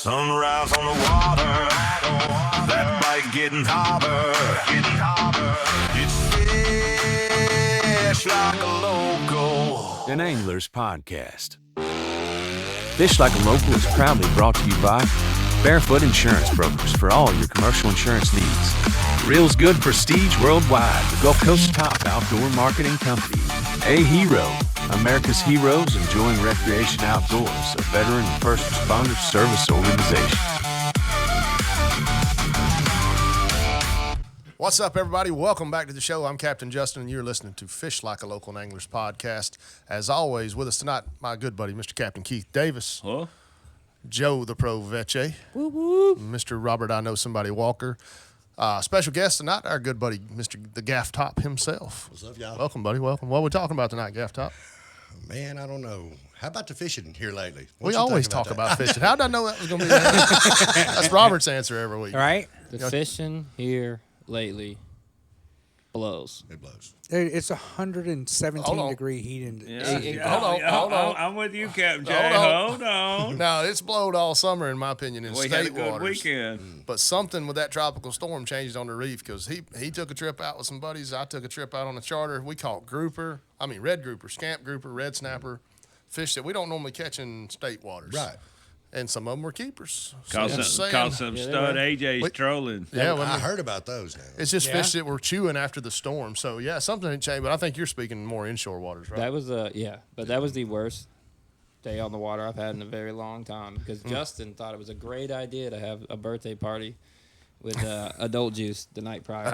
Sunrise on the water, that bite getting hotter. It's Fish Like a Local, an Angler's Podcast. Fish Like a Local is proudly brought to you by Barefoot Insurance Brokers for all your commercial insurance needs. Reel's Good Prestige Worldwide, the Gulf Coast's top outdoor marketing company. A Hero, America's Heroes Enjoying Recreation Outdoors, a veteran and first responder service organization. What's up, everybody? Welcome back to the show. I'm Captain Justin, and you're listening to Fish Like a Local, an Angler's Podcast. As always, with us tonight, my good buddy, Mr. Captain Keith Davis. Huh? Joe the Pro Vecce. Woo woo. Mr. Robert I Know Somebody Walker. Special guest tonight, our good buddy, Mr. the Gafftop himself. What's up, y'all? Welcome, buddy. Welcome. What are we talking about tonight, Gafftop? Man, I don't know. How about the fishing here lately? We always talk about fishing. How did I know that was going to be that? That's Robert's answer every week. Right? The fishing here lately blows. It blows. It's 117 degree heat. Hold on. I'm with you, Captain Jay. Hold Hold on. No, it's blowed all summer, in my opinion, in We state had a good waters. weekend. But something with that tropical storm changed on the reef because he took a trip out with some buddies. I took a trip out on a charter. We caught red grouper, scamp grouper, red snapper, fish that we don't normally catch in state waters. Right. And some of them were keepers. Caught some stud AJ's trolling. Yeah, I heard about those now. it's just fish that were chewing after the storm. So, yeah, something had changed. But I think you're speaking more inshore waters, right? That was that was the worst day on the water I've had in a very long time because Justin thought it was a great idea to have a birthday party with adult juice the night prior.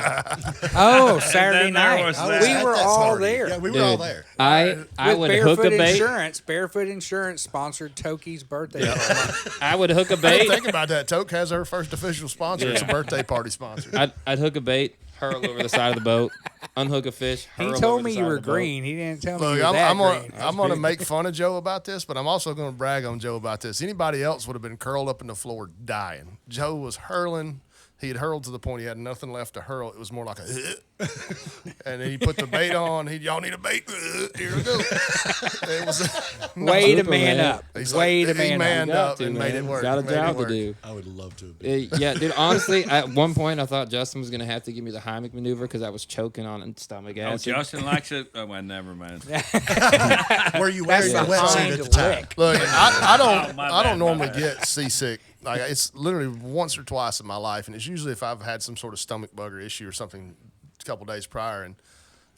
Oh, Saturday night. was We were all party. there. Yeah, we were Dude, all there. I With would hook a bait. Barefoot Insurance sponsored Toki's birthday party. I would hook a I didn't bait. think about that. Toke has her first official sponsor. It's a birthday party sponsor. I'd hook a bait, hurl over the side of the boat, unhook a fish. He hurl told over me the you side were of the boat. green. He didn't tell me Look, you were that green. I'm gonna make fun of Joe about this, but I'm also gonna brag on Joe about this. Anybody else would have been curled up in the floor dying. Joe was hurling. He had hurled to the point he had nothing left to hurl. It was more like a, and then he put the bait on. Y'all need a bait? Here we go. It was Way to Super, man man. up. He's Way like, to he man manned up. up and made it work. Got a Made it job to work. do. I would love to have been. Yeah, dude. Honestly, at one point I thought Justin was gonna have to give me the Heimlich maneuver because I was choking on stomach Oh, acid. Justin likes it. Oh, well, never mind. Were you wearing That's your the wetsuit hind at the time? lick. Look, I don't my bad, normally my bad. get seasick. Like it's literally once or twice in my life, and it's usually if I've had some sort of stomach bug or issue or something a couple days prior. And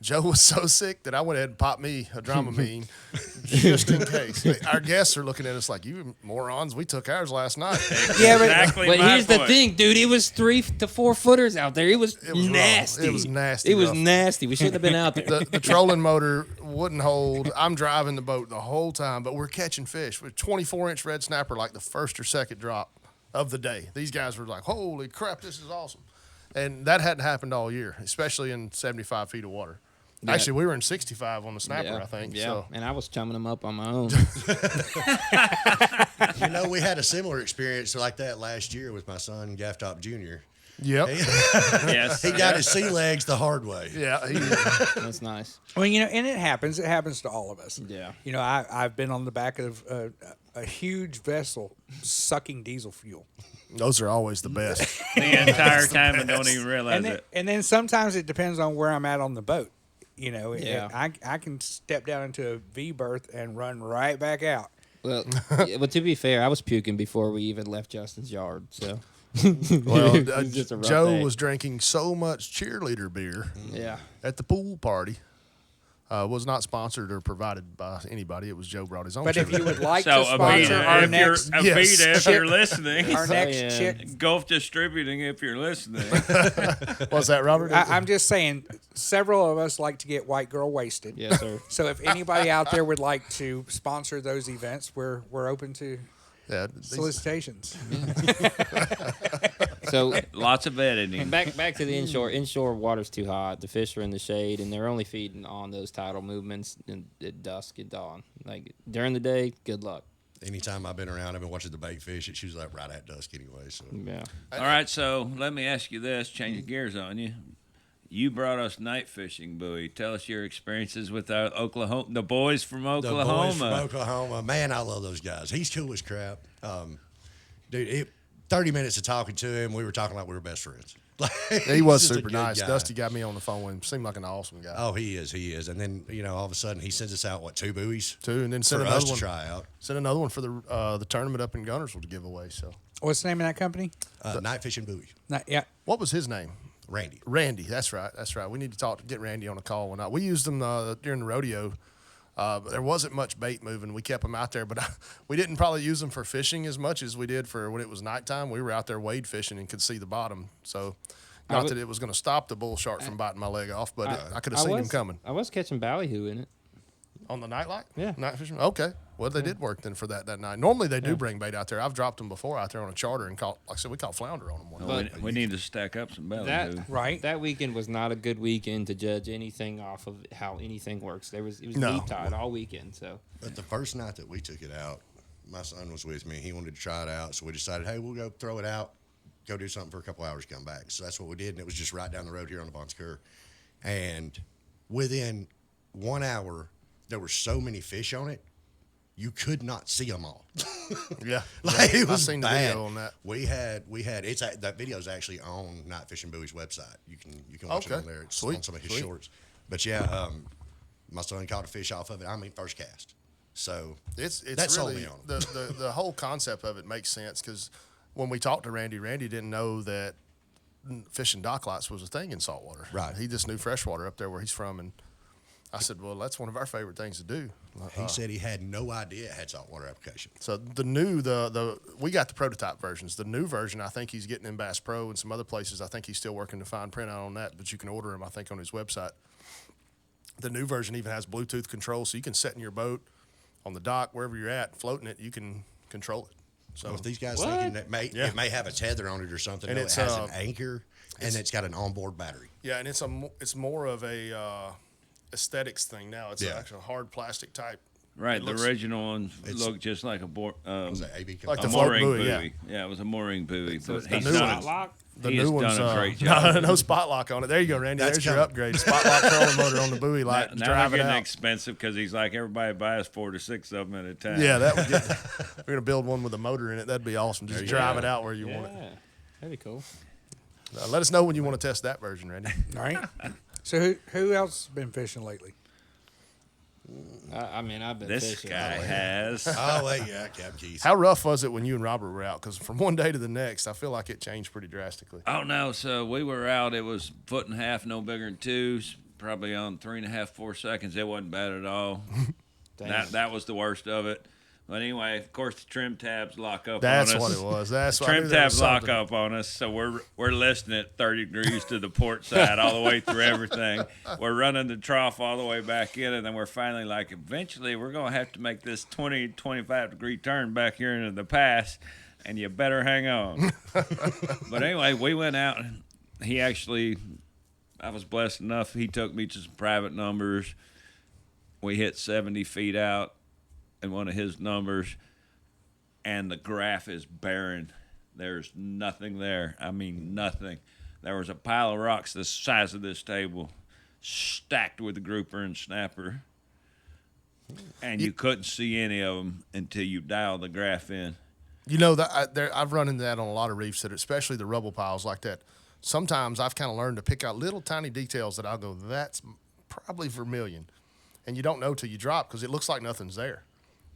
Joe was so sick that I went ahead and popped me a Dramamine just in case. Our guests are looking at us like, you morons, we took ours last night. Yeah, but Exactly. But my here's the point. thing, dude. It was 3 to 4 footers out there. It was It was rough. nasty. It was nasty It was rough. nasty. We shouldn't have been out there. The trolling motor wouldn't hold. I'm driving the boat the whole time, but we're catching fish with 24-inch red snapper, like the first or second drop of the day. These guys were like, holy crap, this is awesome. And that hadn't happened all year, especially in 75 feet of water. Yeah. Actually, we were in 65 on the snapper, Yeah, I think. Yeah, So. and I was chumming them up on my own. You know, we had a similar experience like that last year with my son, Gafftop Jr. Yep. Yes. He got his sea legs the hard way. Yeah. That's nice. Well, you know, and it happens. It happens to all of us. Yeah. You know, I've been on the back of a huge vessel sucking diesel fuel. Those are always the best. The entire time and don't even realize it. And then sometimes it depends on where I'm at on the boat. You know, Yeah. I can step down into a V berth and run right back out. Well, but to be fair, I was puking before we even left Justin's yard. So Well, It was just a rough Joe day. was drinking so much cheerleader beer yeah, at the pool party. Was not sponsored or provided by anybody. It was Joe brought his own. But if you would like So, to sponsor our if you're, next Avita, if you're listening, our next yeah. chick, Gulf Distributing, if you're listening. What's that, Robert? I'm just saying, several of us like to get white girl wasted. yes, sir. So if anybody out there would like to sponsor those events, we're open to yeah, solicitations. So Lots of editing. back to the inshore. Inshore water's too hot. The fish are in the shade, and they're only feeding on those tidal movements at dusk and dawn. Like during the day, good luck. Anytime I've been around, I've been watching the bait fish. It's usually like right at dusk anyway. So Yeah. All right, so let me ask you this, change gears on you. You brought us night fishing, Bowie. Tell us your experiences with our the boys from the Oklahoma. boys from Oklahoma, man, I love those guys. He's cool as crap. Dude, 30 minutes of talking to him, we were talking like we were best friends. He was He's just a super good nice. guy. Dusty got me on the phone with him. Seemed like an awesome guy. Oh, he is. And then, all of a sudden he sends us out, 2 buoys? 2, and then For sent us another to one. try out. Sent another one for the tournament up in Gunnersville to give away. So, What's the name of that company? Night fishing buoy. Yeah. what was his name? Randy. Randy. That's right. We need to get Randy on a call one night. We used him during the rodeo. There wasn't much bait moving. We kept them out there, but we didn't probably use them for fishing as much as we did for when it was nighttime. We were out there wade fishing and could see the bottom. So, not that it was going to stop the bull shark from biting my leg off, but I could have seen him coming. I was catching ballyhoo in it. On the nightlight? Yeah. Night fishing? Okay. Well, they did work then for that night. Normally, they do bring bait out there. I've dropped them before out there on a charter and caught, like I said, we caught flounder on them one night. We need to stack up some belly. Right. That weekend was not a good weekend to judge anything off of how anything works. It was No. deep tide all weekend. So But the first night that we took it out, my son was with me. He wanted to try it out, so we decided, hey, we'll go throw it out, go do something for a couple hours, come back. So that's what we did, and it was just right down the road here on the Bon Secours. And within 1 hour, there were so many fish on it, you could not see them all. Yeah. It was I've seen the bad. video on that. We had that video's actually on Night Fishing Buoy's website. You can watch it Okay. on there. It's Sweet. on some of his Sweet. shorts. But yeah, my son caught a fish off of it. I mean, first cast. So It's that sold really me on the whole concept of it makes sense because when we talked to Randy didn't know that fishing dock lights was a thing in saltwater. Right. He just knew freshwater up there where he's from, and I said, well, that's one of our favorite things to do. he said he had no idea it had saltwater application. So we got the prototype versions. The new version, I think he's getting in Bass Pro and some other places. I think he's still working to fine print out on that, but you can order them, I think, on his website. The new version even has Bluetooth control, so you can set in your boat on the dock, wherever you're at, floating it, you can control it. So So if these guys thinking that it may have a tether on it or something, And no, it it's, has an anchor and it's got an onboard battery. yeah, and it's more of a aesthetics thing now. It's Yeah. actually a hard plastic type. Right, It the looks- original ones look just like a Was that AB Like a the float mooring buoy, buoy. yeah. It was a mooring buoy. But the he's new done, ones. lock. The he new has one's done a great job. no spot lock on it. There you go, Randy. That's There's your coming. upgrade. Spot lock trolling motor on the buoy light. Now drive they're it getting out. expensive because he's like everybody buys 4 to 6 of them at a time. Yeah, that would get. We're gonna build one with a motor in it. That'd be awesome. Just drive it out where you want it. Yeah, that'd be cool. Let us know when you want to test that version, Randy. All right. So who else has been fishing lately? I mean, I've been This fishing. guy has. Oh, wait, yeah, Captain Keith. How rough was it when you and Robert were out? Because from one day to the next, I feel like it changed pretty drastically. Oh no! So we were out. It was 1.5 foot, no bigger than 2, probably on 3.5, 4 seconds. It wasn't bad at all. Damn. that was the worst of it. But anyway, of course, the trim tabs lock up That's on us. what it was. That's what I Trim knew there was tabs lock something. up on us, so we're listing at 30 degrees to the port side all the way through everything. We're running the trough all the way back in, and then we're finally like, eventually we're going to have to make this 20, 25 degree turn back here into the pass, and you better hang on. But anyway, we went out, and I was blessed enough, he took me to some private numbers. We hit 70 feet out in one of his numbers, and the graph is barren. There's nothing there. I mean, nothing. There was a pile of rocks the size of this table, stacked with the grouper and snapper, and you couldn't see any of them until you dialed the graph in. You know that I've run into that on a lot of reefs, that especially the rubble piles like that. Sometimes I've kind of learned to pick out little tiny details that I'll go, that's probably vermilion, and you don't know till you drop because it looks like nothing's there,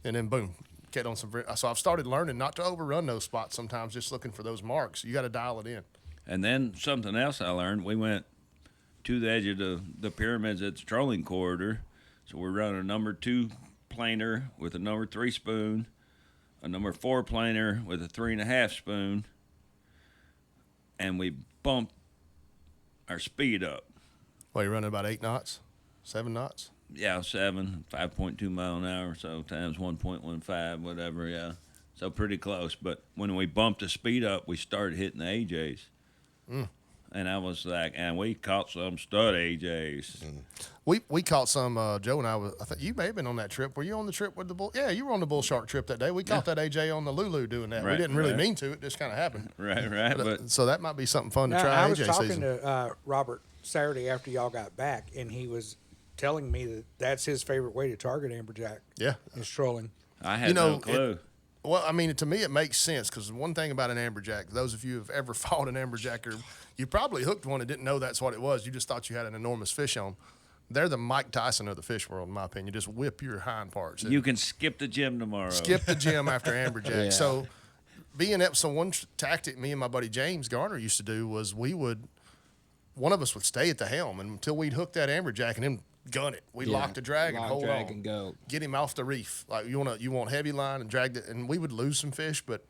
and then boom, get on some. So I've started learning not to overrun those spots. Sometimes just looking for those marks. You got to dial it in. And then something else I learned, we went to the edge of the pyramids at the trolling corridor. So we're running a number 2 planer with a number 3 spoon, a number 4 planer with a 3.5 spoon, and we bumped our speed up. Well, you're running about 8 knots, 7 knots. Yeah, 5.2 mile an hour, so times 1.15, whatever, yeah. So pretty close. But when we bumped the speed up, we started hitting the AJs. And I was like, and we caught some stud AJs. We caught some. Joe and I think you may have been on that trip. Were you on the trip with the bull? Yeah, you were on the bull shark trip that day. We caught that AJ on the Lulu doing that. We Right, didn't really right. mean to. It just kind of happened. Right. But So that might be something fun to Now, try. I was AJ talking season. to Robert Saturday after y'all got back, and he was telling me that that's his favorite way to target amberjack Yeah. is trolling. I had You know, no clue. Well, I mean, to me, it makes sense because one thing about an amberjack, those of you who have ever fought an amberjack, or you probably hooked one and didn't know that's what it was. You just thought you had an enormous fish on. They're the Mike Tyson of the fish world, in my opinion. Just whip your hind parts. You can skip the gym tomorrow. Skip the gym after amberjack. Yeah. So, one tactic me and my buddy James Garner used to do was one of us would stay at the helm until we'd hook that amberjack and then gun it. We'd lock the drag and hold on. And go. Get him off the reef. Like you want heavy line and drag it, and we would lose some fish, but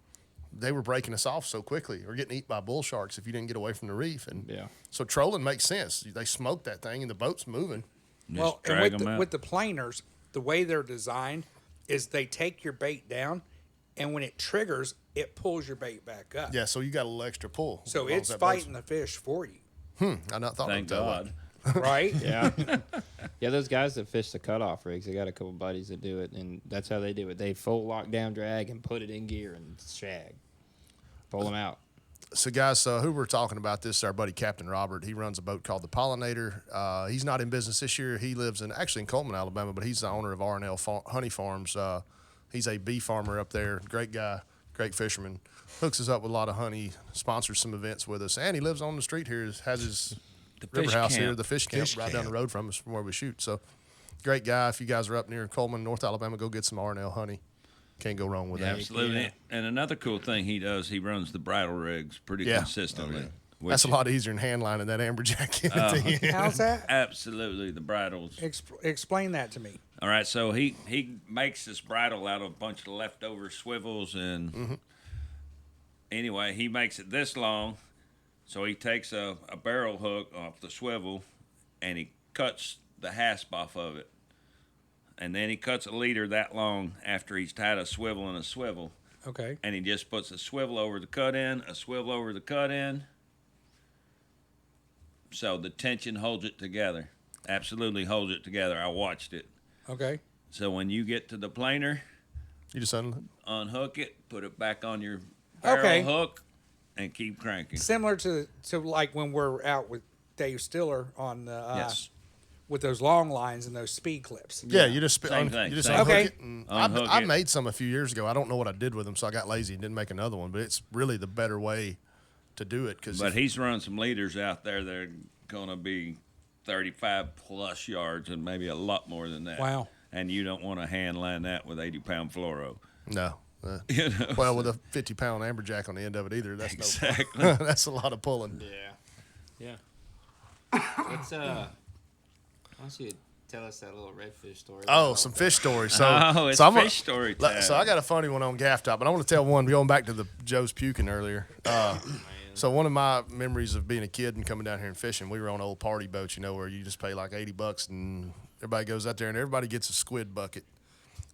they were breaking us off so quickly or getting eaten by bull sharks if you didn't get away from the reef. And Yeah. so trolling makes sense. They smoke that thing and the boat's moving. Well, and drag 'em out. with the planers, the way they're designed is they take your bait down, and when it triggers, it pulls your bait back up. Yeah, so you got a little extra pull. So as long as it's that boat's- fighting the fish for you, I not thought Thank of it that way. God. right? Yeah. Yeah, those guys that fish the cutoff rigs, I got a couple buddies that do it, and that's how they do it. They full lockdown drag and put it in gear and shag. Pull them out. So, guys, who we're talking about this is our buddy Captain Robert. He runs a boat called the Pollinator. He's not in business this year. He lives in Coleman, Alabama, but he's the owner of R&L Honey Farms. He's a bee farmer up there. Great guy, great fisherman. Hooks us up with a lot of honey, sponsors some events with us, and he lives on the street here. Has his river fish house camp. here, the fish camp, Fish right down the camp. road from us from where we shoot. So, great guy. If you guys are up near Coleman, North Alabama, go get some R&L honey. Can't go wrong with that. Absolutely. Yeah. And another cool thing he does, he runs the bridle rigs pretty Yeah. consistently. That's a which- lot easier than hand lining that amberjack in at the end. How's that? Absolutely, the bridles. Explain that to me. All right, so he makes this bridle out of a bunch of leftover swivels, and anyway, he makes it this long. So he takes a barrel hook off the swivel, and he cuts the hasp off of it, and then he cuts a leader that long after he's tied a swivel and a swivel, Okay. and he just puts a swivel over the cut in, a swivel over the cut in. So the tension holds it together. Absolutely holds it together. I watched it. Okay. So when you get to the planer, You just unhook it, put it back on your barrel Okay. hook, and keep cranking. Similar to like when we're out with Dave Stiller on the Yes. with those long lines and those speed clips. Yeah, you just Same thing, you just same unhook thing. it. And Unhook I it. made some a few years ago. I don't know what I did with them, so I got lazy and didn't make another one. But it's really the better way to do it because But he's run some leaders out there that are going to be 35 plus yards and maybe a lot more than that. Wow. And you don't want to hand line that with 80-pound fluoro. no. You know? Well, with a 50-pound amberjack on the end of it either, that's Exactly. no that's a lot of pulling. Yeah. Yeah. Let's why don't you tell us that little redfish story? Oh, some fish stories. So, Oh, it's so I'm fish story time. So I got a funny one on Gafftop, but I want to tell one going back to the Joe's puking earlier. So one of my memories of being a kid and coming down here and fishing, we were on old party boats, where you just pay like $80 and everybody goes out there and everybody gets a squid bucket.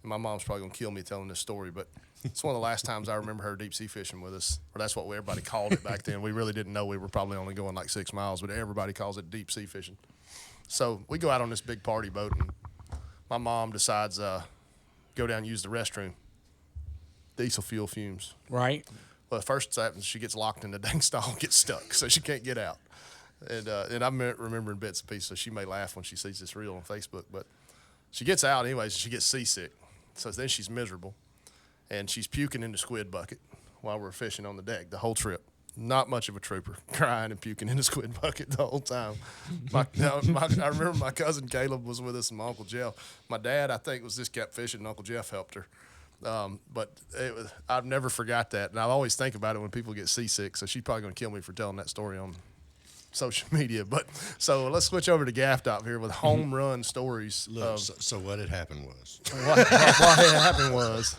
And my mom's probably gonna kill me telling this story, but it's one of the last times I remember her deep sea fishing with us, or that's what everybody called it back then. We really didn't know, we were probably only going like 6 miles, but everybody calls it deep sea fishing. So we go out on this big party boat, and my mom decides go down and use the restroom. Diesel fuel fumes. Right. Well, first happens, she gets locked in the dang stall, gets stuck, so she can't get out. And I'm remembering bits and pieces, so she may laugh when she sees this reel on Facebook. But she gets out anyways, and she gets seasick. So then she's miserable, and she's puking in the squid bucket while we're fishing on the deck the whole trip. Not much of a trooper, crying and puking in the squid bucket the whole time. I remember my cousin Caleb was with us and my Uncle Jeff. My dad, I think, was just kept fishing, and Uncle Jeff helped her. But I've never forgot that, and I always think about it when people get seasick. So she's probably going to kill me for telling that story on social media. But so let's switch over to Gafftop here with home run stories. Look, so what had happened was, What had happened was,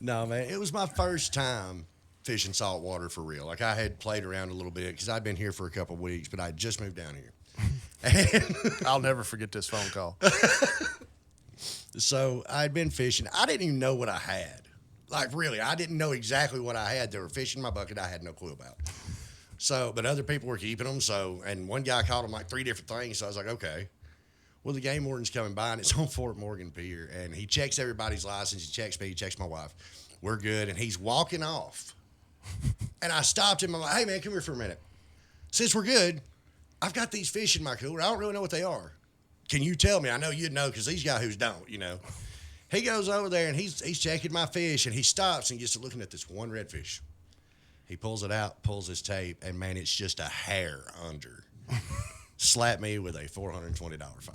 no, man, it was my first time fishing saltwater for real. Like I had played around a little bit because I'd been here for a couple of weeks, but I just moved down here. And I'll never forget this phone call. so I'd been fishing. I didn't even know what I had. Like really, I didn't know exactly what I had. They were fishing my bucket I had no clue about. So, but other people were keeping them. So, and one guy caught them like 3 different things. So I was like, okay. Well, the game warden's coming by, and it's on Fort Morgan Pier, and he checks everybody's license. He checks me. He checks my wife. We're good, and he's walking off. And I stopped him. I'm like, hey, man, come here for a minute. Since we're good, I've got these fish in my cooler. I don't really know what they are. Can you tell me? I know you'd know because these yahoos don't, He goes over there and he's checking my fish, and he stops and gets to looking at this one redfish. He pulls it out, pulls his tape, and man, it's just a hair under. Slap me with a $420 fine.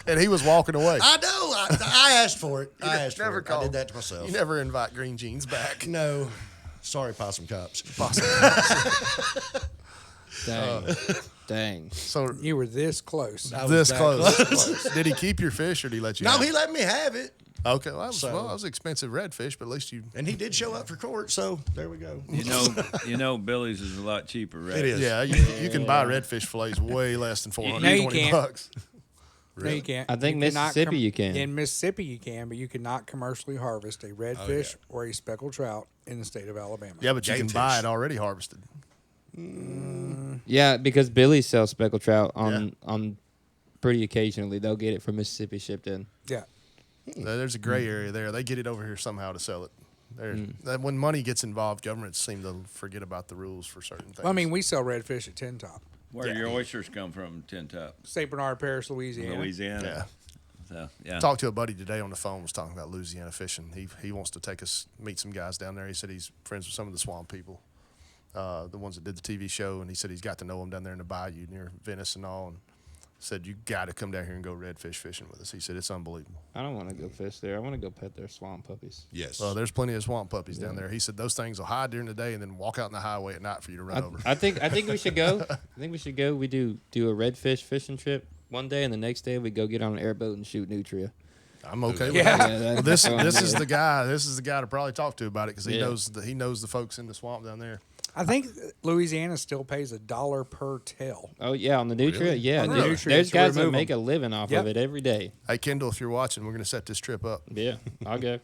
And he was walking away. I know. I asked for it. I asked for it. I did that to myself. You never invite Green Jeans back. No. Sorry, possum cops. Dang. So You were this close. I was this that close. Did he keep your fish or did he let you? No, have he it? let me have it. Okay, well, that was expensive redfish, but at least you. And he did show up for court, so there we go. You know, Billy's is a lot cheaper, right? It is. Yeah, you can buy redfish fillets way less than No, you $420. can't. No, you can't. I think You cannot Mississippi you can. In Mississippi you can, but you cannot commercially harvest a redfish or a speckled trout in the state of Alabama. Yeah, but you can Game buy fish. it already harvested. Yeah, because Billy sells speckled trout Yeah. on pretty occasionally. They'll get it from Mississippi shipped in. Yeah. There's a gray area there. They get it over here somehow to sell it. When money gets involved, governments seem to forget about the rules for certain things. Well, I mean, we sell redfish at Tin Top, Where your oysters come from, Tin Top, St. Bernard Parish, Louisiana. Louisiana. yeah. So, yeah. Talked to a buddy today on the phone. Was talking about Louisiana fishing. He wants to take us meet some guys down there. He said he's friends with some of the swamp people, the ones that did the TV show, and he said he's got to know them down there in the bayou near Venice and all. And said you got to come down here and go redfish fishing with us. He said it's unbelievable. I don't want to go fish there. I want to go pet their swamp puppies. Yes. Well, there's plenty of swamp puppies down there. He said those things will hide during the day and then walk out in the highway at night for you to run over. I think we should go. I think we should go. We do a redfish fishing trip one day, and the next day we go get on an airboat and shoot nutria. I'm okay with Yeah. that. Yeah, This that's is the guy. This is the guy to probably talk to about it because he Yeah. knows the folks in the swamp down there. I think Louisiana still pays $1 per tail. Oh yeah, on the nutria. Yeah, On the there- nutria, there's to guys that remove make them. a living off Yep. of it every day. Hey Kendall, if you're watching, we're gonna set this trip up. Yeah, I'll go.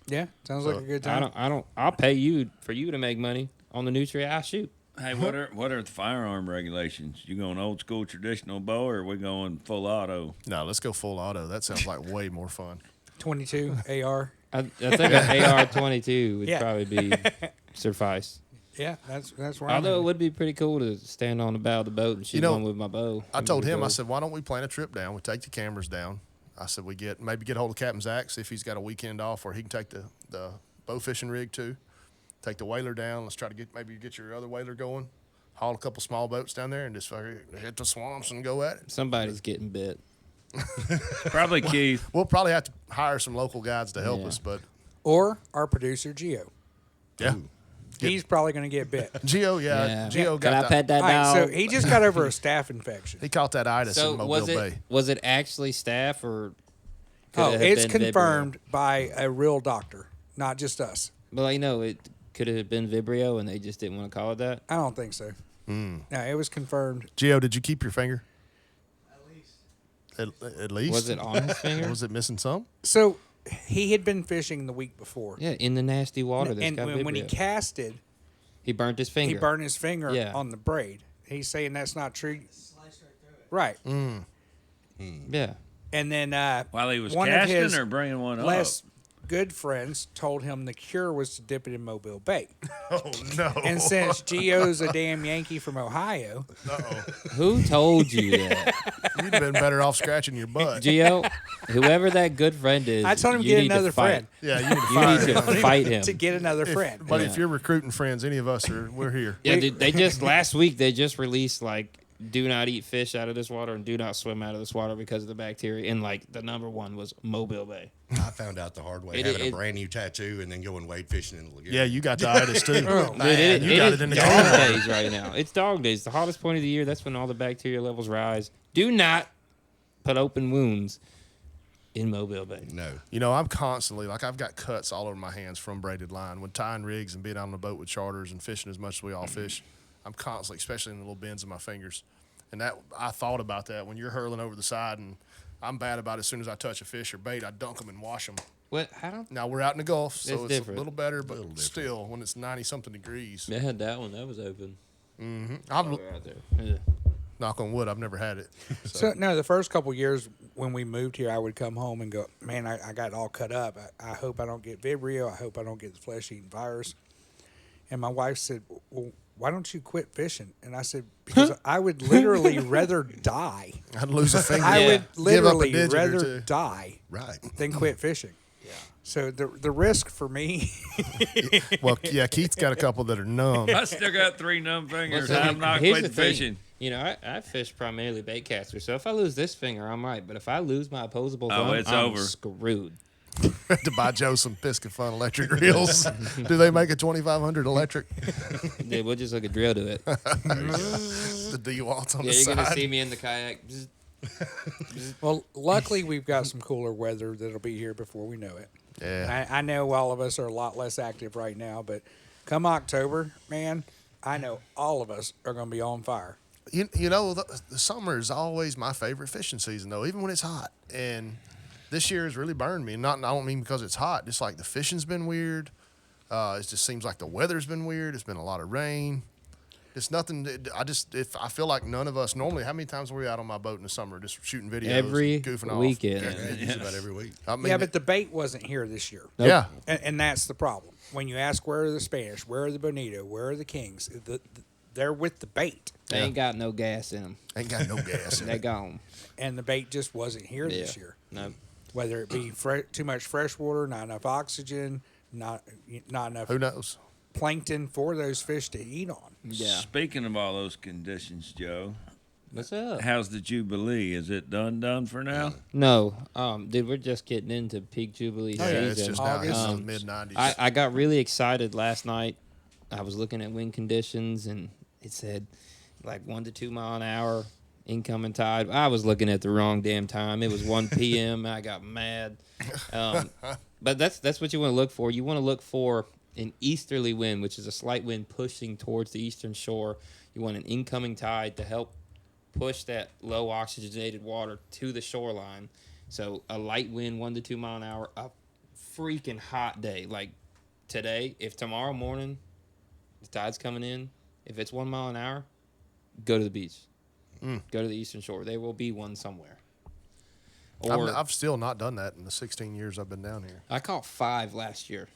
Yeah, sounds like a good time. I'll pay you for you to make money on the nutria I shoot. Hey, what are the firearm regulations? You going old school traditional bow, or are we going full auto? No, let's go full auto. That sounds like way more fun. 22 AR. I think an AR-22 would Yeah. probably be suffice. Yeah, that's where Although it I'm would be pretty cool to stand on the bow of the boat and shoot one with my bow. I That'd be told pretty him, I cool. said, why don't we plan a trip down? We take the cameras down. I said, we maybe get a hold of Captain Zach, see if he's got a weekend off, or he can take the bow fishing rig too. Take the whaler down. Let's try to get your other whaler going. Haul a couple small boats down there and just fucking hit the swamps and go at it. Somebody's getting bit. Probably Keith. We'll probably have to hire some local guides to help Yeah. us, but or our producer Gio. yeah. He's probably going to get bit. Gio, yeah. Gio Can I got pet that. that All right, dog? so he just got over a staph infection. He caught that itis So in Mobile was Bay. it actually staph or? could Oh, it have it's been Vibrio? confirmed by a real doctor, not just us. Well, it could have been Vibrio, and they just didn't want to call it that. I don't think so. No, it was confirmed. Gio, did you keep your finger? At least. Was it on his finger? Was it missing some? So he had been fishing the week before. Yeah, in the nasty water. That's And got when he Vibrio. casted, He burnt his finger. he burned his finger Yeah. on the braid. He's saying that's not true. Right. Yeah. And then While he was one of casting his or bringing one up? less good friends told him the cure was to dip it in Mobile Bay. Oh, no. And since Gio's a damn Yankee from Ohio, Who told you that? You'd have been better off scratching your butt. Gio, whoever that good friend is, I told him to you get need another fight. friend. Yeah, you need to You fire need him. to fight him. To get another friend. But if you're recruiting friends, any of us we're here. Yeah, dude, they just last week they just released like do not eat fish out of this water and do not swim out of this water because of the bacteria. And like the number one was Mobile Bay. I found out the hard way, having a brand new tattoo and then going wade fishing in the lagoon. Yeah, you got the itis too. Dude, You got it in the dog can. days right now. It's dog days. The hottest point of the year. That's when all the bacteria levels rise. Do not put open wounds in Mobile Bay. No. You know, I'm constantly I've got cuts all over my hands from braided line. When tying rigs and being out on the boat with charters and fishing as much as we all fish, I'm constantly, especially in the little bends in my fingers. And that I thought about that when you're hurling over the side, and I'm bad about it. As soon as I touch a fish or bait, I dunk them and wash them. What? How don't? Now we're out in the Gulf, so It's it's different. a little better, but still, when it's 90-something degrees, They had that one. That was open. I'm Right there. Yeah. knock on wood. I've never had it. So no, the first couple years when we moved here, I would come home and go, man, I got it all cut up. I hope I don't get Vibrio. I hope I don't get the flesh-eating virus. And my wife said, well, why don't you quit fishing? And I said, because I would literally rather die. I'd lose a finger. I would Give up a literally digit or rather two. die Right. than quit fishing. Yeah. So the risk for me, Well, yeah, Keith's got a couple that are numb. I still got 3 numb fingers. Well, so I'm not here's quitting the thing. fishing. You know, I fish primarily bait caster, so if I lose this finger, I'm right. But if I lose my opposable Oh, thumb, it's I'm over. screwed. To buy Joe some Pisca Fun electric reels. Do they make a 2500 electric? Yeah, we'll just hook a drill to it. The D-Waltz on Yeah, the you're side. gonna see me in the kayak. well, luckily we've got some cooler weather that'll be here before we know it. Yeah. I know all of us are a lot less active right now, but come October, man, I know all of us are going to be on fire. You know, the summer is always my favorite fishing season, though, even when it's hot. And this year has really burned me. I don't mean because it's hot. Just like the fishing's been weird. It just seems like the weather's been weird. It's been a lot of rain. It's nothing. I feel like none of us normally. How many times were we out on my boat in the summer just shooting videos, Every goofing off? weekend. Yeah, just about every week. I mean, Yeah, but the bait wasn't here this year. Nope. yeah, And that's the problem. When you ask where are the Spanish, where are the Bonito, where are the Kings, they're with the bait. They ain't got no gas in them. ain't got no gas in They it. gone. And the bait just wasn't here this year. No. Whether it be too much fresh water, not enough oxygen, not enough Who knows? plankton for those fish to eat on. Yeah. Speaking of all those conditions, Joe, What's up? how's the Jubilee? Is it done for now? No, dude, we're just getting into peak Jubilee Oh, yeah, season. it's just now. It's August. in the mid-90s. I got really excited last night. I was looking at wind conditions, and it said like 1 to 2 mile an hour incoming tide. I was looking at the wrong damn time. It was 1 p.m. I got mad. But that's what you want to look for. You want to look for an easterly wind, which is a slight wind pushing towards the eastern shore. You want an incoming tide to help push that low oxygenated water to the shoreline. So a light wind, 1 to 2 mile an hour, a freaking hot day. Like today, if tomorrow morning the tide's coming in, if it's 1 mile an hour, go to the beach. Go to the eastern shore. There will be one somewhere. Or I've still not done that in the 16 years I've been down here. I caught 5 last year.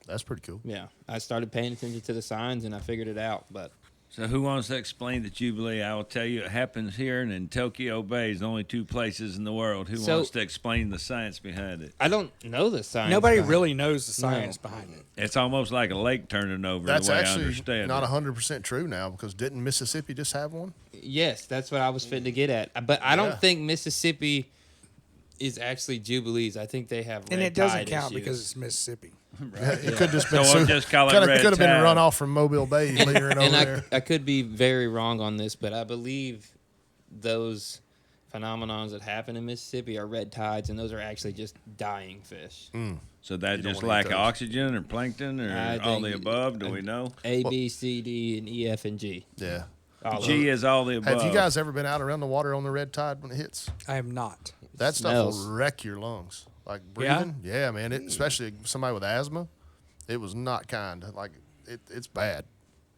That's pretty cool. Yeah, I started paying attention to the signs and I figured it out. But So who wants to explain the Jubilee? I will tell you it happens here and in Tokyo Bay is only 2 places in the world. Who So- wants to explain the science behind it? I don't know the signs. Nobody behind really knows the science behind it. It's almost like a lake turning over That's the way I actually understand not it. 100% true now because didn't Mississippi just have one? it. Yes, that's what I was fitting to get at. But I don't Yeah. think Mississippi is actually Jubilees. I think they have And red it doesn't tide count issues. because it's Mississippi. It could just been So we'll just call it red could have been a tide. runoff from Mobile Bay lingering over And there. I could be very wrong on this, but I believe those phenomenons that happen in Mississippi are red tides, and those are actually just dying fish. So that don't just wanna eat lack those. oxygen or plankton or I all the think- above? Do we know? A, B, C, D, and E, F, and G. Yeah. All of G them. is all the above. Have you guys ever been out around the water on the red tide when it hits? I am not. That stuff Smells. will wreck your lungs. Like Yeah? breathing. Yeah, man. Especially somebody with asthma. It was not kind. Like it's bad.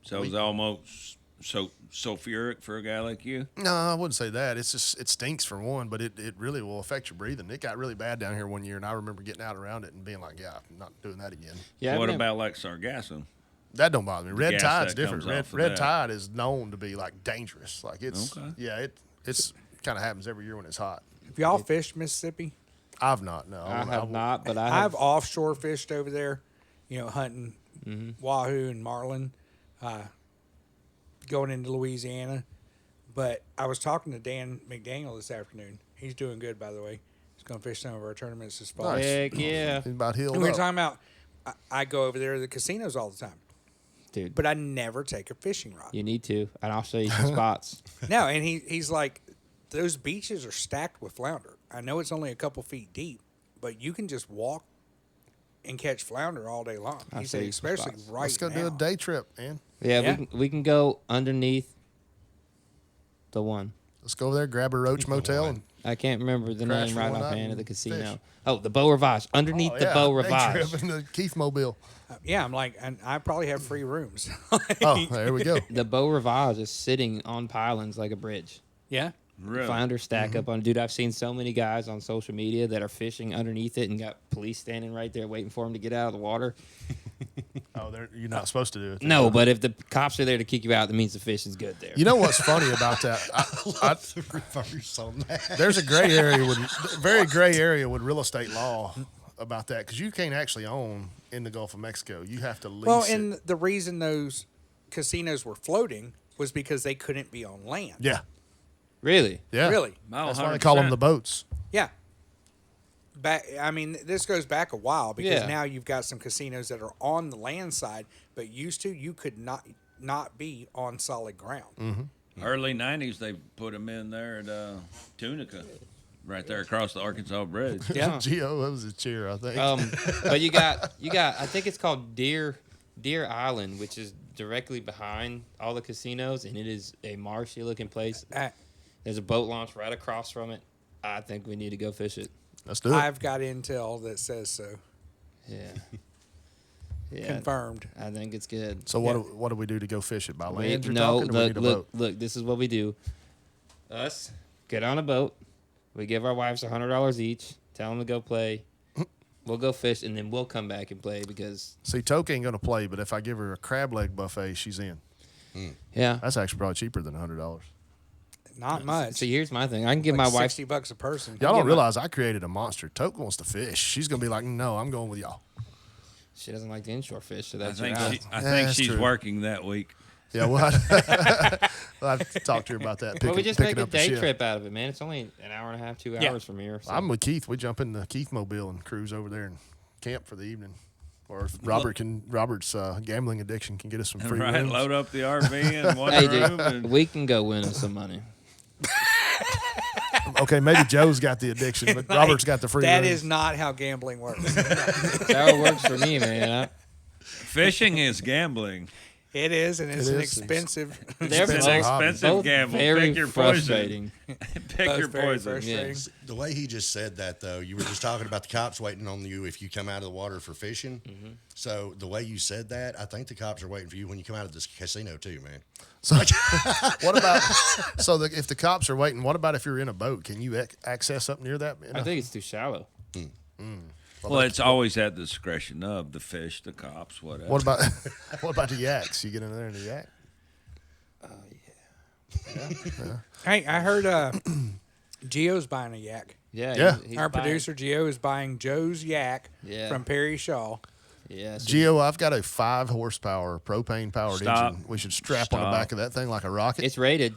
So it's almost so sulfuric for a guy like you? No, I wouldn't say that. It's just it stinks for one, but it really will affect your breathing. It got really bad down here one year, and I remember getting out around it and being like, "Yeah, I'm not doing that again." Yeah, What I've never- about like sargassum? That don't bother me. Red gas tide's that different. comes off of Red that. tide is known to be like dangerous. Like it's Okay. yeah, it's kind of happens every year when it's hot. Have y'all fished Mississippi? I've not. No, I have not, but I I've have. offshore fished over there, hunting wahoo and marlin, going into Louisiana. But I was talking to Dan McDaniel this afternoon. He's doing good, by the way. He's going to fish some of our tournaments this fall. Nice. Heck yeah, He's about healed And we were up. talking about, I go over there to the casinos all the time, dude. but I never take a fishing rod. You need to, and I'll show you some spots. No, and he's like, those beaches are stacked with flounder. I know it's only a couple feet deep, but you can just walk and catch flounder all day long. I'll He show said, you some especially spots. right Let's go now. do a day trip, man. Yeah, Yeah. we can go underneath the one. Let's go over there, grab a Roach Motel, and I can't remember the Crash name for right one night offhand of and the casino. fish. Oh, the Beau Rivage. Underneath Oh, the yeah, Beau day Rivage. trip in the Keith Mobile. Yeah, I'm like, and I probably have free rooms. Oh, there we go. The Beau Rivage is sitting on pylons like a bridge. Yeah. Really? Flounder stack up on. Dude, I've seen so many guys on social media that are fishing underneath it and got police standing right there waiting for them to get out of the water. Oh No, you're not supposed to do it. No, but if the cops are there to kick you out, that means the fish is good there. You know what's funny about that? The reverse on that. There's a very gray area with real estate law about that because you can't actually own in the Gulf of Mexico. You have to lease Well, it. and the reason those casinos were floating was because they couldn't be on land. Yeah, Really? yeah. Really? Oh, That's why they call them 100%. the boats. Yeah. I mean, this goes back a while because Yeah. now you've got some casinos that are on the land side, but used to you could not be on solid ground. Mm-hmm. Early 90s, they put them in there at Tunica, right there across the Arkansas Bridge. Yeah. Geo, that was a cheer, I think. But you got. I think it's called Deer Island, which is directly behind all the casinos, and it is a marshy looking place. There's a boat launch right across from it. I think we need to go fish it. Let's do it. I've got intel that says so. Yeah. Yeah. Confirmed. I think it's good. So what do we do to go fish it? By We- land? You're no, talking, or we need a boat? look. This is what we do. Us get on a boat. We give our wives $100 each. Tell them to go play. We'll go fish, and then we'll come back and play because See, Toke ain't gonna play, but if I give her a crab leg buffet, she's in. yeah. That's actually probably cheaper than $100. Not much. See, here's my thing. I can give Like my wife. $60 a person. Y'all don't realize I created a monster. Toke wants to fish. She's gonna be like, no, I'm going with y'all. She doesn't like the inshore fish, so I that's think, your she, out. I Yeah, think that's she's true. working that week. Yeah, we'll have to talk to her about that. Well, we just make picking a up the day shift. trip out of it, man. It's only an hour and a half, 2 hours from here. So. I'm with Keith. We jump in the Keith mobile and cruise over there and camp for the evening. Or if Robert's gambling addiction can get us some free Right, rooms. load up the RV and one Hey, room. dude, And we can go win us some money. Okay, maybe Joe's got the addiction, but Robert's got the free That rooms. is not how gambling works. That's how it works for me, man. fishing is gambling. It is, and it's It an is. expensive. They're It's an both, expensive both gamble. very Pick your poison. frustrating. Pick Both your very poison. frustrating. Yes. The way he just said that, though, you were just talking about the cops waiting on you if you come out of the water for fishing. Mm-hmm. So the way you said that, I think the cops are waiting for you when you come out of this casino too, man. So, what about? If the cops are waiting, what about if you're in a boat? Can you access up near that? I think it's too shallow. Well, it's always at the discretion of the fish, the cops, whatever. What about what about the yaks? You get in there in the yak? Hey, I heard Gio's buying a yak. Yeah. Yeah. He's Our buying- producer Gio is buying Joe's yak Yeah. from Perry Shaw. Yeah. so- Geo, I've got a 5 horsepower propane powered Stop. engine. We should strap on the Stop. back of that thing like a rocket. It's rated.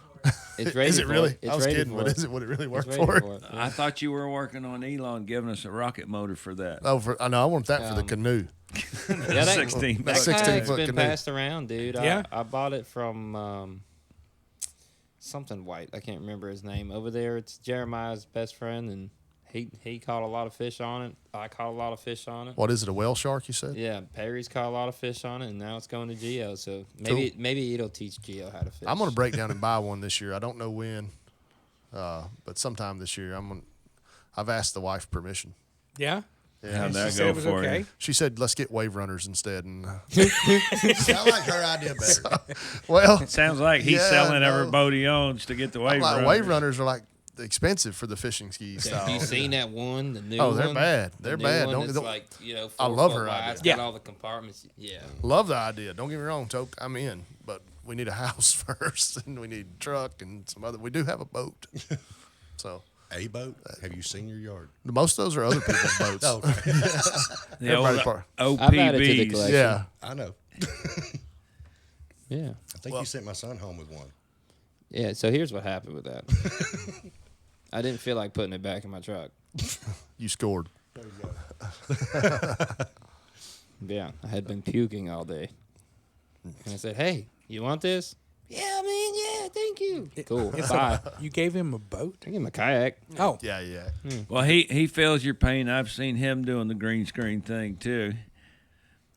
It's rated. Is it for really? It's I was rated kidding, for but it. is it? Would it really work It's rated for it? for it. I thought you were working on Elon giving us a rocket motor for that. Oh, I know. I want that for the canoe. Yeah, that, 16 that bucks. 16 kayak's foot been canoe. passed around, dude. Yeah? I bought it from something white. I can't remember his name. Over there, it's Jeremiah's best friend, and he caught a lot of fish on it. I caught a lot of fish on it. What is it? A whale shark? You said? Yeah, Perry's caught a lot of fish on it, and now it's going to Geo. So maybe it'll teach Geo how to fish. I'm gonna break down and buy one this year. I don't know when, but sometime this year. I've asked the wife permission. Yeah? How'd She that said go it was for okay. you? She said, "Let's get wave runners instead." And Sound like her idea better. well, Sounds like he's Yeah, selling no. every boat he owns to get the wave runner. wave runners are like expensive for the fishing skis. Have you seen that one? The new Oh, one? they're bad. The They're new bad. one Don't- that's don't- like, I love her 4 foot wide. idea. It's Yeah. got all the compartments. Yeah. Love the idea. Don't get me wrong, Toke. I'm in, but we need a house first, and we need a truck and some other. We do have a boat, so A boat? Have you seen your yard? most of those are other people's boats. Oh, okay. The Everybody old part. I've added to the OPBs. collection. Yeah, I know. Yeah. I think you sent my son home with one. Yeah, so here's what happened with that. I didn't feel like putting it back in my truck. you scored. Yeah, I had been puking all day. And I said, hey, you want this? Yeah, man, yeah, thank you. Cool, bye. You gave him a boat? I give him a kayak. Oh. Yeah, yeah. Well, he feels your pain. I've seen him doing the green screen thing too.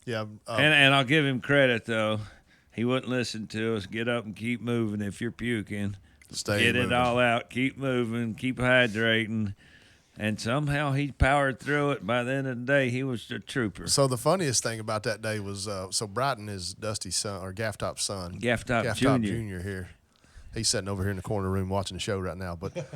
Yeah, And I'll give him credit though. He wouldn't listen to us. Get up and keep moving if you're puking. stay Get moving. it all out. Keep moving. Keep hydrating. And somehow he powered through it. By the end of the day, he was a trooper. So the funniest thing about that day was so Brighton is Dusty's son or Gafftop's son. Gafftop Jr. Here. He's sitting over here in the corner room watching the show right now. But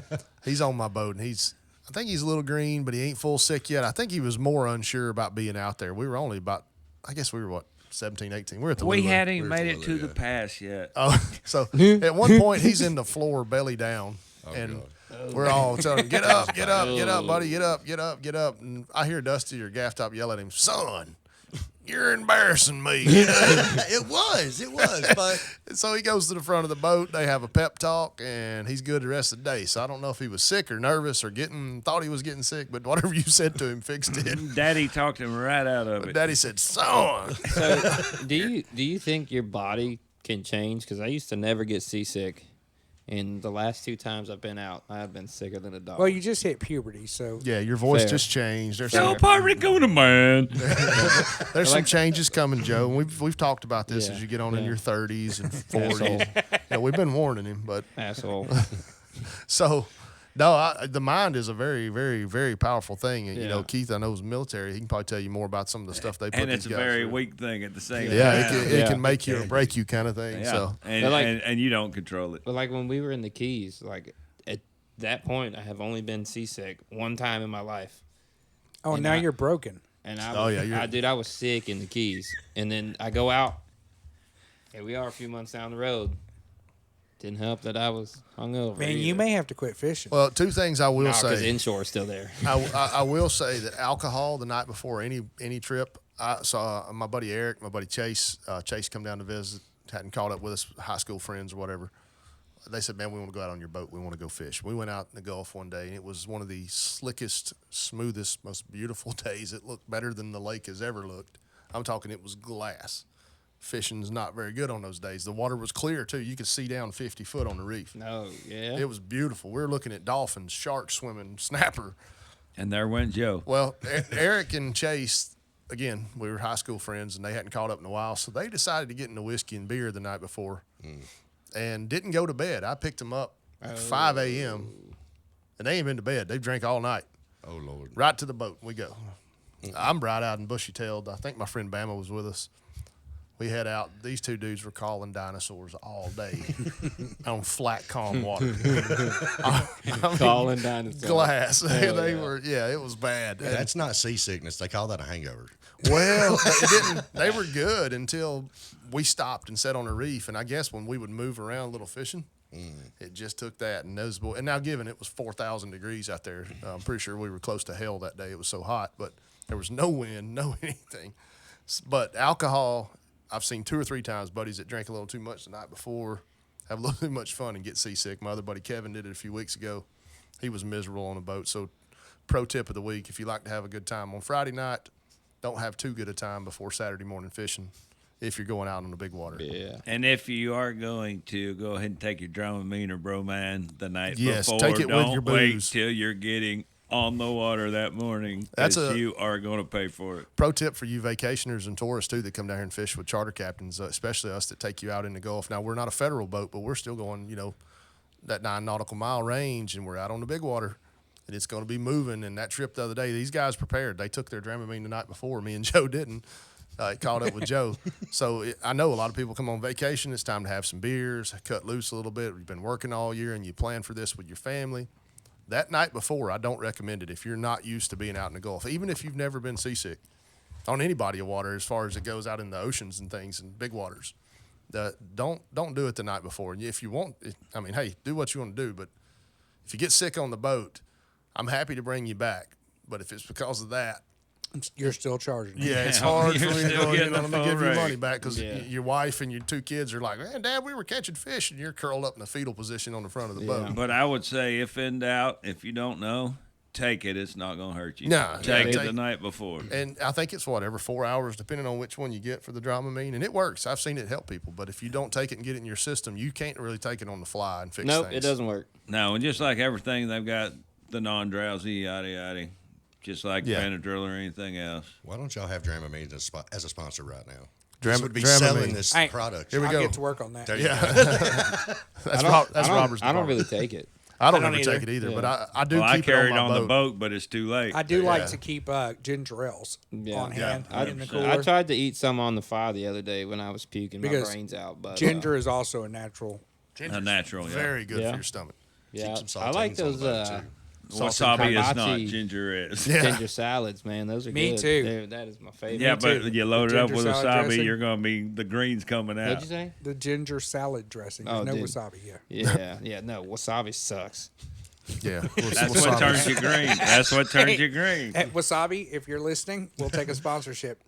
he's on my boat, and I think he's a little green, but he ain't full sick yet. I think he was more unsure about being out there. We were only about, I guess we were what, 17, 18. We're at the We Lulu. hadn't even We're made at it the to Lulu, the yeah. pass yet. Oh, so at one point he's in the floor, belly down, and God. we're all telling him, "Get up, get up, get up, buddy, get up, get up, get up." And I hear Dusty or Gafftop yell at him, "Son, you're embarrassing me." It was, but And so he goes to the front of the boat. They have a pep talk, and he's good the rest of the day. So I don't know if he was sick or nervous or thought he was getting sick, but whatever you said to him fixed it. Daddy talked him right out of But it. Daddy said, "Son." So, do you think your body can change? Because I used to never get seasick, and the last 2 times I've been out, I've been sicker than a dog. Well, you just hit puberty, so Yeah, your voice Fair. just changed. There's Yo, some, party going, man. there's some changes coming, Joe. And we've talked about this Yeah, as you get on in yeah. your 30s and Asshole. 40s. Yeah, we've been warning him, but Asshole. so. No, the mind is a very, very, very powerful thing. And, you know, Yeah. Keith, I know, is military. He can probably tell you more about some of the stuff they put And these it's a guys very through. weak thing at the same Yeah, time. it can make you or break you kind of thing. Yeah. So And, But like- and you don't control it. But like when we were in the Keys, like at that point, I have only been seasick one time in my life, oh, And now I- you're broken. and I Oh, was, yeah, I was sick in the Keys, and then I go out. Here we are, a few months down the road. Didn't help that I was hungover. Man, you may have to quit fishing. well, 2 things I will because say. inshore is still there. I will say that alcohol the night before any trip. I saw my buddy Eric, my buddy Chase. Chase come down to visit. Hadn't caught up with us, high school friends or whatever. They said, "Man, we want to go out on your boat. We want to go fish." We went out in the Gulf one day, and it was one of the slickest, smoothest, most beautiful days. It looked better than the lake has ever looked. I'm talking, it was glass. Fishing's not very good on those days. The water was clear too. You could see down 50 foot on the reef. No, yeah. It was beautiful. We were looking at dolphins, sharks swimming, snapper. And there went Joe. Well, Eric and Chase, again, we were high school friends, and they hadn't caught up in a while, so they decided to get into whiskey and beer the night before and didn't go to bed. I picked them up at 5 a.m., and they ain't been to bed. They drank all night. oh Lord, Right to the boat we go. I'm bright-eyed and bushy-tailed. I think my friend Bama was with us. We head out. These 2 dudes were calling dinosaurs all day on flat, calm water. I mean, Calling dinosaurs. glass. They yeah. were, yeah, it was bad. And- that's not seasickness. They call that a hangover. Well, they didn't. They were good until we stopped and sat on a reef. And I guess when we would move around a little fishing, it just took that. And those boys. And now, given it was 4,000 degrees out there, I'm pretty sure we were close to hell that day. It was so hot, but there was no wind, no anything. But alcohol, I've seen 2 or 3 times buddies that drank a little too much the night before, have a little too much fun and get seasick. My other buddy Kevin did it a few weeks ago. He was miserable on a boat. So, pro tip of the week: if you like to have a good time on Friday night, don't have too good a time before Saturday morning fishing if you're going out on the big water. Yeah. And if you are going to, go ahead and take your Dramamine or Broman the night Yes, before. take it with Don't your wait booze. till you're getting on the water that morning. That's 'cause a- you are going to pay for it. Pro tip for you vacationers and tourists too that come down here and fish with charter captains, especially us that take you out in the Gulf. Now we're not a federal boat, but we're still going, that 9 nautical mile range, and we're out on the big water, and it's going to be moving. And that trip the other day, these guys prepared. They took their Dramamine the night before. Me and Joe didn't. It caught up with Joe. So I know a lot of people come on vacation. It's time to have some beers, cut loose a little bit. You've been working all year, and you plan for this with your family. That night before, I don't recommend it if you're not used to being out in the Gulf, even if you've never been seasick on any body of water as far as it goes out in the oceans and things and big waters. Don't do it the night before. And if you want, hey, do what you want to do. But if you get sick on the boat, I'm happy to bring you back. But if it's because of that, You're still charging. yeah, it's Yeah, hard for you're me to still go, getting the let me full give you rate. money back because Yeah. your wife and your 2 kids are like, man, Dad, we were catching fish, and you're curled up in a fetal position on the front of the Yeah. boat. But I would say, if in doubt, if you don't know, take it. It's not going to hurt you. No, take yeah, it the night before. And I think it's every 4 hours, depending on which one you get for the Dramamine, and it works. I've seen it help people, but if you don't take it and get it in your system, you can't really take it on the fly and fix Nope, things. it doesn't work. No, and just like everything, they've got the non-drowsy, yada, yada, just like Yeah. Benadryl or anything else. Why don't y'all have Dramamine as a sponsor right now? Dram- This would be Dramamine. selling this Hey, product. Here we I'll go. get to work on that. There you Yeah. go. That's I Robert's don't department. really take it. I don't I don't ever take either. it either, Yeah. but I do Well, I keep carried it on my the boat, but it's too late. I do Yeah. like to keep ginger ales Yeah. on hand in the 100%. cooler. I tried to eat some on the fire the other day when I was puking my Because brains out. But Ginger is also a natural. A natural, yeah. Very good Yeah. for your stomach. yeah, Keep some I like saltines on those. the boat, too. Wasabi is not. hibachi. Ginger is. Yeah. Ginger salads, man. Those are Me good. too. That is my favorite. Yeah, but too. you load The it up ginger with salad wasabi, dressing. you're going to be the greens coming out. What'd you say? The ginger salad dressing. There's Oh, no dude. wasabi. Yeah. Yeah, yeah. No, wasabi sucks. Yeah, That's what turns you green. That's what turns you green. Hey, wasabi, if you're listening, we'll take a sponsorship.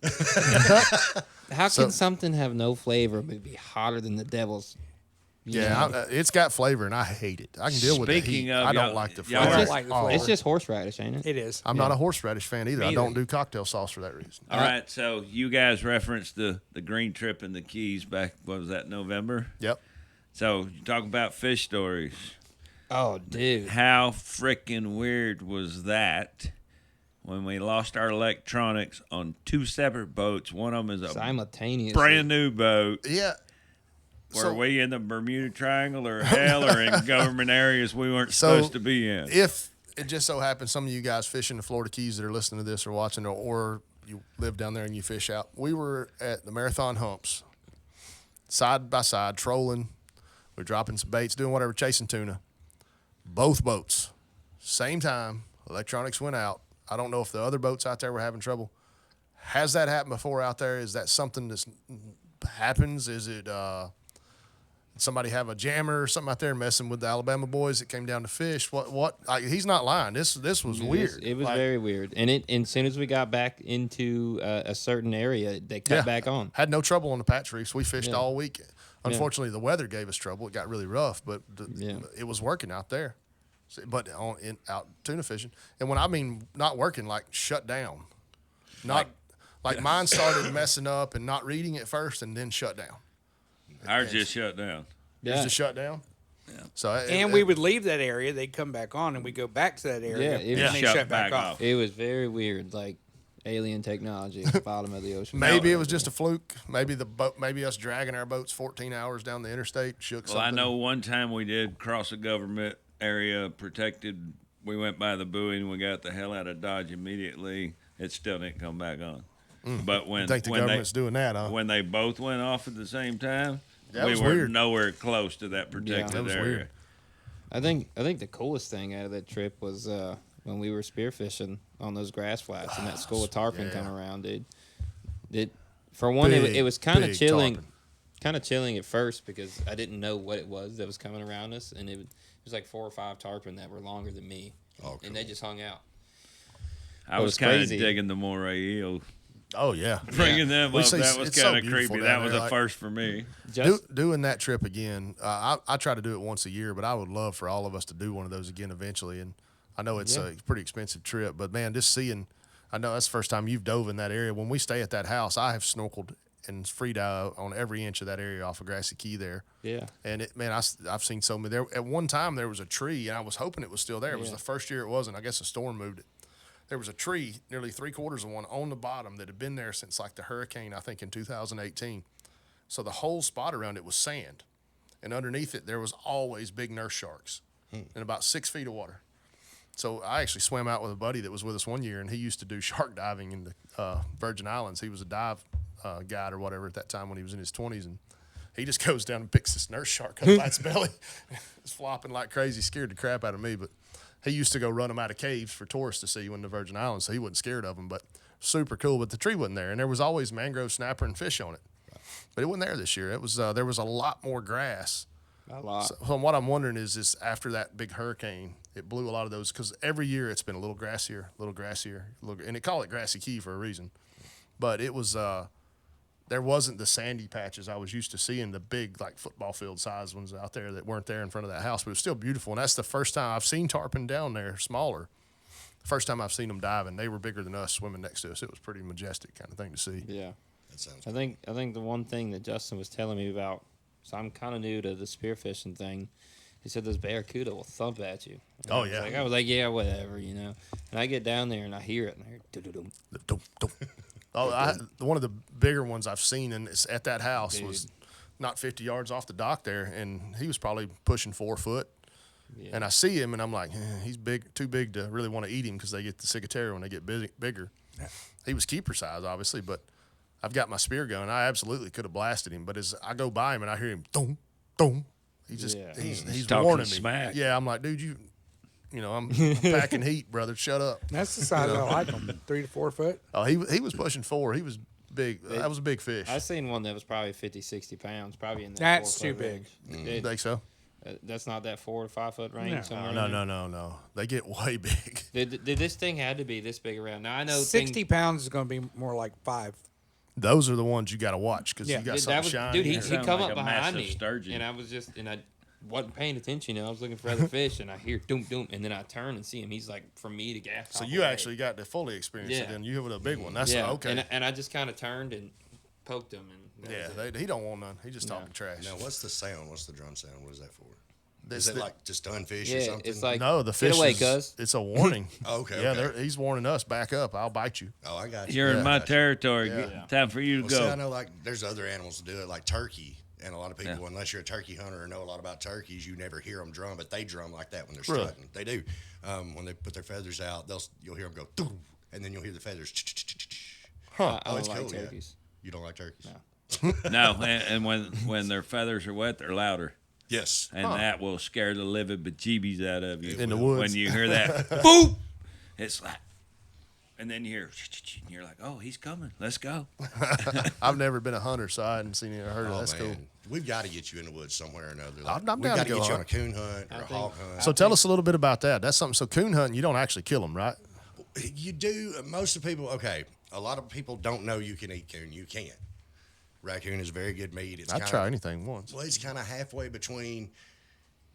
How can something have no flavor but be hotter than the devil's? Yeah, it's got flavor, and I hate it. I can deal with the Speaking heat. of, I don't y'all- like the y'all flavor. I don't like the flavor. It's just horseradish, ain't it? It is. I'm not a horseradish fan either. I Me don't either. do cocktail sauce for that reason. All right, so you guys referenced the green trip in the Keys back, what was that, November? Yep. So you talk about fish stories. Oh, dude. How freaking weird was that when we lost our electronics on two separate boats? One of them is a Simultaneously. brand new boat. Yeah. Were So- we in the Bermuda Triangle or hell or in government areas we weren't So, supposed to be in? If it just so happens some of you guys fishing the Florida Keys that are listening to this or watching, or you live down there and you fish out, we were at the Marathon Humps, side by side, trolling. We're dropping some baits, doing whatever, chasing tuna. Both boats, same time, electronics went out. I don't know if the other boats out there were having trouble. Has that happened before out there? Is that something that happens? Is it somebody have a jammer or something out there messing with the Alabama boys that came down to fish? He's not lying. This was weird. It was Like, very weird. And as soon as we got back into a certain area, they cut back on. Had no trouble on the patch reefs. We fished Yeah. all week. Unfortunately, the weather gave us trouble. It got really rough, but Yeah. it was working out there. But out tuna fishing, and when I mean not working, like shut down, not like mine started messing up and not reading at first, and then shut down. Ours just shut down. It was just shut down. Yeah. So And we would leave that area, they'd come back on, and we go back to that area, Yeah, it and was they shut shut back back off. off. It was very weird, like alien technology at the bottom of the ocean. maybe it was just a fluke. Maybe the boat. Maybe us dragging our boats 14 hours down the interstate shook Well, something. I know one time we did cross a government area protected. We went by the buoy and we got the hell out of Dodge immediately. It still didn't come back on. But I think the government's doing that, huh? when they both went off at the same time, That we was were weird. nowhere close to that protected that was area. weird. I think the coolest thing out of that trip was when we were spearfishing on those grass flats and that school of tarpon yeah. come around, dude. For one, Big, it was kind of big chilling. tarpon. Kind of chilling at first because I didn't know what it was that was coming around us, and it was like 4 or 5 tarpon that were longer than me, Oh, and they just hung out. I It was was kind of crazy. digging the moray eel. Oh yeah. Bringing them We up, see- that was it's so kind of beautiful creepy. down That was there, a like- first for me. Just Doing that trip again, I try to do it once a year, but I would love for all of us to do one of those again eventually. And I know it's a pretty expensive trip, but man, just seeing, I know that's the first time you've dove in that area. When we stay at that house, I have snorkeled and free dive on every inch of that area off of Grassy Key there. yeah. And I've seen so many there. At one time, there was a tree, and I was hoping it was still there. It was Yeah. the first year it wasn't. I guess a storm moved it. There was a tree, nearly 3/4 of one, on the bottom that had been there since like the hurricane, I think in 2018. So the whole spot around it was sand, and underneath it there was always big nurse sharks in about 6 feet of water. So I actually swam out with a buddy that was with us one year, and he used to do shark diving in the Virgin Islands. He was a dive guide or whatever at that time when he was in his 20s, and he just goes down and picks this nurse shark up by its belly. It's flopping like crazy, scared the crap out of me. But he used to go run them out of caves for tourists to see when the Virgin Islands, so he wasn't scared of them. But super cool. But the tree wasn't there, and there was always mangrove snapper and fish on it. But it wasn't there this year. It was there was a lot more grass. A lot. So what I'm wondering is after that big hurricane, it blew a lot of those, because every year it's been a little grassier, and they call it Grassy Key for a reason. But it was there wasn't the sandy patches I was used to seeing, the big like football field size ones out there that weren't there in front of that house. But it was still beautiful, and that's the first time I've seen tarpon down there, smaller. The first time I've seen them diving, they were bigger than us swimming next to us. It was pretty majestic kind of thing to see. Yeah. That sounds I think the one thing that Justin was telling me about, so I'm kind of new to the spearfishing thing. He said those barracuda will thump at you. And Oh, I was yeah. like, I was like, yeah, whatever, you know. And I get down there and I hear it, and I hear doo-doo-doo. Dum, dum. One of the bigger ones I've seen, and it's at that house, was not 50 yards off the dock there, and he was probably pushing 4 foot. Yeah. And I see him, and I'm like, he's big, too big to really want to eat him, because they get the ciguatera when they get bigger. He was keeper size, obviously, but I've got my spear gun. I absolutely could have blasted him, but as I go by him and I hear him, dum, dum, he's just Yeah. he's talking warning me. smack. Yeah, I'm like, dude, I'm packing heat, brother. Shut up. That's the size I like them, 3 to 4 foot. Oh, he was pushing 4. He was big. That was a big fish. I seen one that was probably 50, 60 pounds, probably in that. That's 4 too foot big. range. You think so? That's not that 4 to 5 foot range. No. Somewhere in there? No. They get way big. Did this thing had to be this big around? Now I know 60 pounds is going to be more like 5. Those are the ones you got to watch because Yeah. you got Dude, something shiny. he Sound come like up a behind massive me, sturgeon. and I wasn't paying attention. I was looking for other fish, and I hear doom doom, and then I turn and see him. He's like from me to Gafftop. So you actually got to fully experience it. Yeah. Then you have a big one. That's yeah, okay. And I just kind of turned and poked him, and that was it. He don't want none. He just talking trash. Now, what's the sound? What's the drum sound? What is that for? This- Is it like just done fish or Yeah, something? it's like No, the fish get away, is, cuz. it's a warning. Okay, Yeah, okay. he's warning us. Back up. I'll bite you. Oh, I got you. You're Yeah, in my I got you. territory. Yeah. Time for you to Well, see, I go. know like there's other animals that do it, like turkey. And a lot of people, unless you're a turkey hunter or know a lot about turkeys, you never hear them drum, but they drum like that when they're Really? strutting. They do. When they put their feathers out, you'll hear them go, "Doo," and then you'll hear the feathers. Huh. I don't it's like cool, yeah. turkeys. You don't like turkeys? No, and when their feathers are wet, they're louder. Yes. And that will scare the living bejeebies out of you. In the woods. When you hear that, boop, it's like, and then you hear, and you're like, oh, he's coming. Let's go. I've never been a hunter, so I hadn't seen it or heard it. Oh, That's man. cool. We've got to get you in the woods somewhere or another. Like, I'm we've down got to to go get you on a hunt. coon hunt or a hog hunt. So tell us a little bit about that. That's something. So coon hunting, you don't actually kill them, right? You do. Most of the people, okay, a lot of people don't know you can eat coon. You can't. Raccoon is very good meat. It's I'd kinda- try anything once. Well, it's kind of halfway between.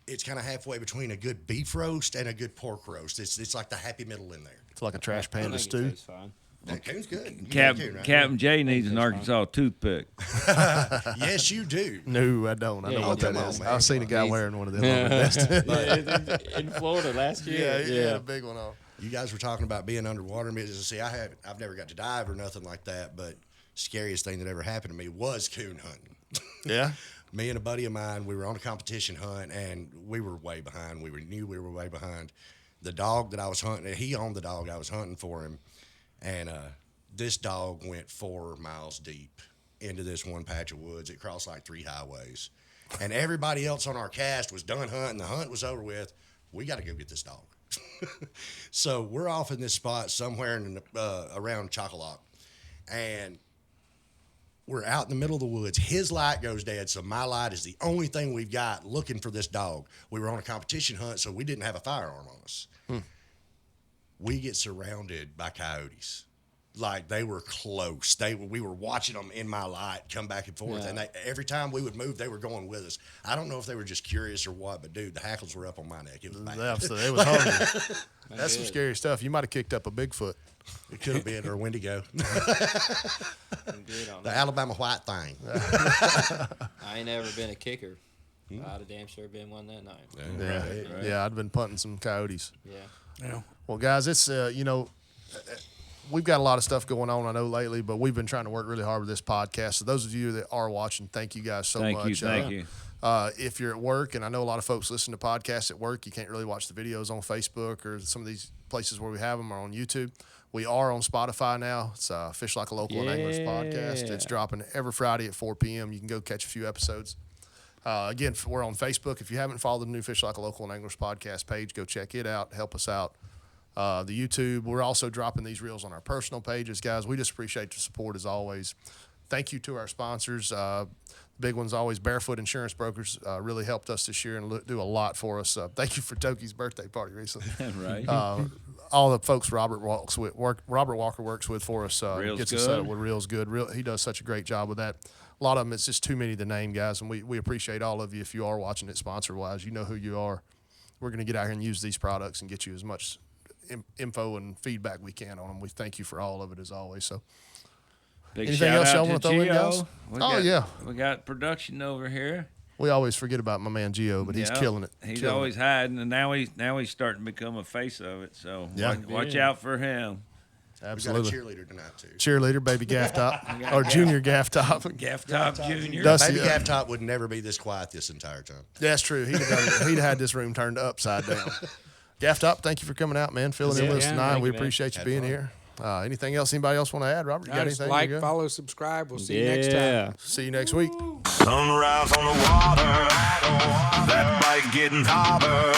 It's kind of halfway between a good beef roast and a good pork roast. It's like the happy middle in there. It's like a trash I panda think it stew. tastes fine. That coon's good. You got Captain coon, right? Captain J needs an Arkansas toothpick. Yes, you do. No, I don't. I Yeah, know what that come on, is. man. I've seen a guy He's- wearing one of them. on the vest. In Florida last year. He had a big one on. You guys were talking about being underwater. See, I've never got to dive or nothing like that, but scariest thing that ever happened to me was coon hunting. Yeah. Me and a buddy of mine, we were on a competition hunt, and we were way behind. We knew we were way behind. The dog that I was hunting, he owned the dog. I was hunting for him, and this dog went 4 miles deep into this one patch of woods. It crossed like 3 highways, and everybody else on our cast was done hunting. The hunt was over with. We got to go get this dog. So we're off in this spot somewhere in around Chocolate, and we're out in the middle of the woods. His light goes dead, so my light is the only thing we've got looking for this dog. We were on a competition hunt, so we didn't have a firearm on us. We get surrounded by coyotes. Like, they were close. We were watching them in my light come back and forth, and every time we would move, they were going with us. I don't know if they were just curious or what, but, dude, the hackles were up on my neck. It was bad. They was hungry. That's some scary stuff. You might have kicked up a Bigfoot. It could have been, or a Wendigo. I'm good on The that. Alabama white thing. I ain't ever been a kicker. I'd have damn sure been one that night. Yeah. Yeah, I'd been punting some coyotes. Yeah. Yeah. Well, guys, it's, we've got a lot of stuff going on, I know, lately, but we've been trying to work really hard with this podcast. So those of you that are watching, thank you guys so much. Thank you. If you're at work, and I know a lot of folks listen to podcasts at work, you can't really watch the videos on Facebook or some of these places where we have them are on YouTube. We are on Spotify now. It's Fish Like a Local and Anglers podcast. It's dropping every Friday at 4 p.m. You can go catch a few episodes. Again, we're on Facebook. If you haven't followed the new Fish Like a Local and Anglers podcast page, go check it out. Help us out. The YouTube. We're also dropping these reels on our personal pages, guys. We just appreciate your support as always. Thank you to our sponsors. Big ones always, Barefoot Insurance Brokers, really helped us this year and do a lot for us. Thank you for Toki's birthday party recently. Right. All the folks Robert Walker works with for us, Reel's gets us set up good. with Reel's good. He does such a great job with that. A lot of them, it's just too many to name, guys, and we appreciate all of you. If you are watching it sponsor-wise, you know who you are. We're going to get out here and use these products and get you as much info and feedback we can on them. We thank you for all of it as always. So, Big anything shout else out y'all to wanna throw in, Gio. guys? Yeah. We got production over here. we always forget about my man Gio, but he's Yeah. killing it. He's Killing always hiding, and now he's starting to become a face of it. So Yeah. watch out for him. it. We Absolutely. got a cheerleader tonight, too. Cheerleader, baby Gafftop, or Junior Gafftop. Gafftop Jr. Dusty, Baby Gafftop would never be this quiet this entire time. That's true. He'd have had this room turned upside down. Gafftop, thank you for coming out, man. Filling in with us Yeah, tonight. thank We you, man. appreciate you Had being fun. here. Anything else? Anybody else want to add? Robert, you got Just anything? like, You good? follow, subscribe. We'll see you next time. See you next week. Sunrise on the water, that bite getting hotter.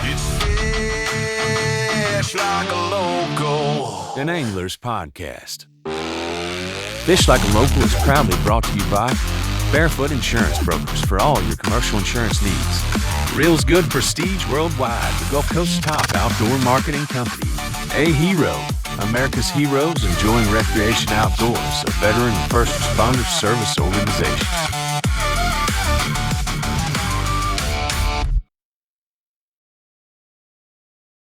It's fish like a local. An Angler's Podcast. Fish Like a Local is proudly brought to you by Barefoot Insurance Brokers for all your commercial insurance needs. Reel's Good Prestige Worldwide, the Gulf Coast's top outdoor marketing company. A Hero, America's heroes enjoying recreation outdoors, a veteran and first responder service organization.